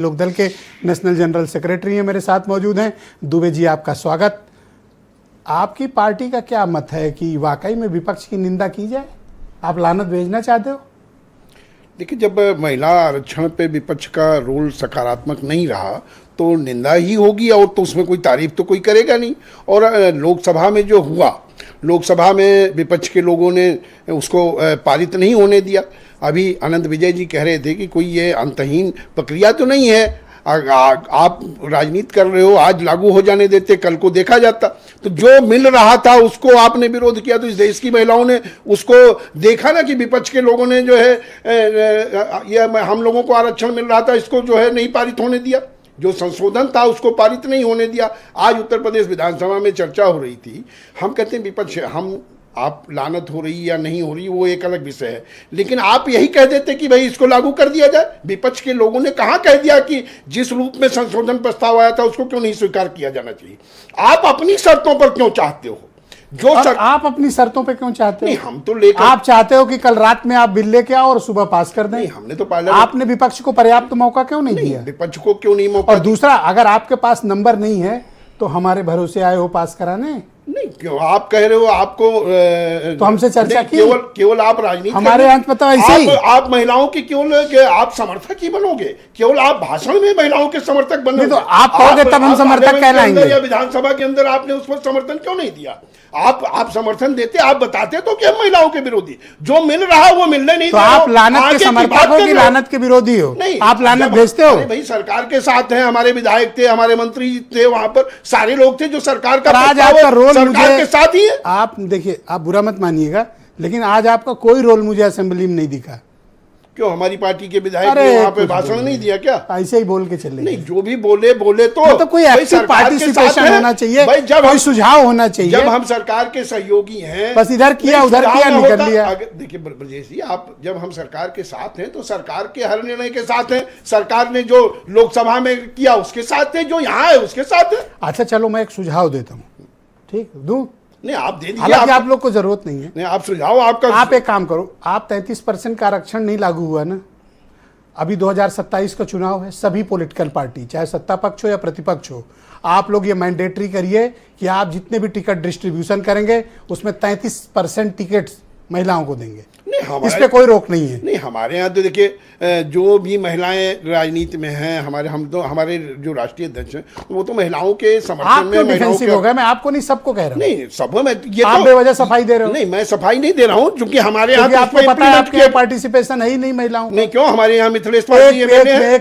लोकदल के national general secretary हैं, मेरे साथ मौजूद हैं। दुबे जी, आपका स्वागत। आपकी पार्टी का क्या मत है कि वाकई में विपक्ष की निंदा की जाए? आप लानत भेजना चाहते हो? देखिए, जब महिला आरक्षण पे विपक्ष का रोल सकारात्मक नहीं रहा तो निंदा ही होगी, और तो उसमें कोई तारीफ तो कोई करेगा नहीं। और लोकसभा में जो हुआ, लोकसभा में विपक्ष के लोगों ने उसको पारित नहीं होने दिया। अभी आनंद विजय जी कह रहे थे कि कोई ये अंतहीन प्रक्रिया तो नहीं है, आप राजनीति कर रहे हो, आज लागू हो जाने देते, कल को देखा जाता। तो जो मिल रहा था उसको आपने विरोध किया, तो इस देश की महिलाओं ने उसको देखा ना कि विपक्ष के लोगों ने जो है ये हम लोगों को आरक्षण मिल रहा था, इसको जो है नहीं पारित होने दिया, जो संशोधन था उसको पारित नहीं होने दिया। आज उत्तर प्रदेश विधानसभा में चर्चा हो रही थी। हम कहते हैं विपक्ष, हम आप लानत हो रही या नहीं हो रही वो एक अलग विषय है, लेकिन आप यही कह देते कि भाई इसको लागू कर दिया जाए। विपक्ष के लोगों ने कहाँ कह दिया कि जिस रूप में संशोधन प्रस्ताव आया था उसको क्यों नहीं स्वीकार किया जाना चाहिए? आप अपनी शर्तों पर क्यों चाहते हो? आप अपनी शर्तों पे क्यों चाहते हो? नहीं, हम तो लेकर, आप चाहते हो कि कल रात में आप बिल लेके आओ और सुबह पास कर दें? नहीं, हमने तो पहले, आपने विपक्ष को पर्याप्त मौका क्यों नहीं दिया? विपक्ष को क्यों नहीं मौका? और दूसरा, अगर आपके पास नंबर नहीं है तो हमारे भरोसे आए हो पास कराने? नहीं, क्यों आप कह रहे हो? आपको तो हमसे चर्चा की, केवल आप राजनीति हमारे यहाँ पता ऐसे ही आप महिलाओं की केवल आप समर्थक ही बनोगे, केवल आप भाषण में महिलाओं के समर्थक बनोगे। तो आप कहोगे तब हम समर्थक कहलाएंगे। या विधानसभा के अंदर आपने उस पर समर्थन क्यों नहीं दिया? आप समर्थन देते, आप बताते तो कि हम महिलाओं के विरोधी, जो मिल रहा है वो मिलने नहीं। तो आप लानत के समर्थक हो कि लानत के विरोधी हो? नहीं, आप लानत भेजते हो? भाई सरकार के साथ हैं, हमारे विधायक थे, हमारे मंत्री थे, वहां पर सारे लोग थे जो सरकार का रोल सरकार के साथ ही है। आप देखिए, आप बुरा मत मानिएगा, लेकिन आज आपका कोई रोल मुझे असेंबली में नहीं दिखा। क्यों? हमारी पार्टी के विधायक ने वहां पे भाषण नहीं दिया क्या? ऐसे ही बोल के चले? नहीं, जो भी बोले तो कोई एक्टिव पार्टिसिपेशन होना चाहिए, भाई, जब कोई सुझाव होना चाहिए। जब हम सरकार के सहयोगी हैं, बस इधर किया उधर किया निकल लिया। देखिए ब्रजेश जी, आप जब हम सरकार के साथ हैं तो सरकार के हर निर्णय के साथ हैं। सरकार ने जो लोकसभा में किया उसके साथ है, जो यहाँ है उसके साथ है। अच्छा चलो, मैं एक सुझाव देता हूँ, ठीक दूं? नहीं, आप दे दीजिए। हालांकि आप लोग को जरूरत नहीं है। नहीं, आप सुझाव आपका। आप एक काम करो, आप 33% का आरक्षण नहीं लागू हुआ ना, अभी 2027 का चुनाव है, सभी पॉलिटिकल पार्टी चाहे सत्ता पक्ष हो या प्रतिपक्ष हो, आप लोग ये मैंडेटरी करिए कि आप जितने भी टिकट डिस्ट्रीब्यूशन करेंगे उसमें 33% टिकट महिलाओं को देंगे। इस पे कोई रोक नहीं है। नहीं, हमारे यहाँ तो देखिए, जो भी महिलाएं राजनीति में हैं, हमारे जो राष्ट्रीय अध्यक्ष हैं वो तो महिलाओं के समर्थन में महिलाओं के हो गए। मैं आपको नहीं, सबको कह रहा हूँ। नहीं, सबको मैं ये आप बेवजह सफाई दे रहे हो। नहीं, मैं सफाई नहीं दे रहा हूँ, क्योंकि हमारे यहाँ आपको पता है आपके पार्टिसिपेशन है ही नहीं महिलाओं। नहीं, क्यों? हमारे यहाँ मिथिलेश पाटिल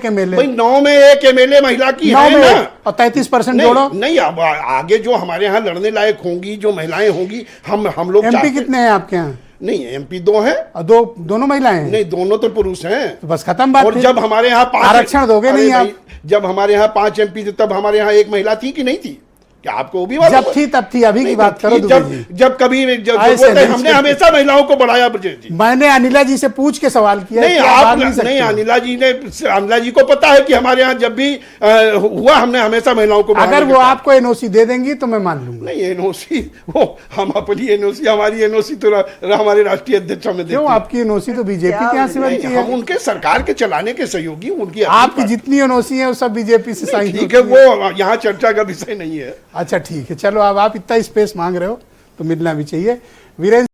एमएलए 9 में 1 एमएलए महिला की है ना, और 33% जोड़ो। नहीं, अब आगे जो हमारे यहाँ लड़ने लायक होंगी, जो महिलाएं होंगी, हम लोग। एमपी कितने हैं आपके यहाँ? नहीं, एमपी 2 हैं। दोनों महिलाएं हैं? नहीं, दोनों तो पुरुष हैं। तो बस खत्म बात। और जब हमारे यहाँ 5 आरक्षण दोगे नहीं आप? जब हमारे यहाँ 5 एमपी थे तब हमारे यहाँ 1 महिला थी कि नहीं थी? क्या आपको भी जब थी तब थी, अभी की बात करो। जब कभी हमने हमेशा महिलाओं को बढ़ाया ब्रजेश जी। मैंने अनिला जी से पूछ के सवाल किया। नहीं, नहीं, अनिला जी को पता है कि हमारे यहाँ जब भी हुआ हमने हमेशा महिलाओं को। अगर वो आपको एनओसी दे देंगी तो मैं मान लूंगा। नहीं, एनओसी वो हम अपनी एनओसी, हमारी एनओसी तो हमारे राष्ट्रीय अध्यक्ष हमें देते हैं। क्यों? आपकी एनओसी तो बीजेपी के यहाँ से बनती है। हम उनके सरकार के चलाने के सहयोगी, उनकी आपकी जितनी एनओसी है वो सब बीजेपी से साइन। ठीक है, वो यहाँ चर्चा का विषय नहीं है। अच्छा ठीक है, चलो अब आप इतना स्पेस मांग रहे हो तो मिलना भी चाहिए। वीरेंद्र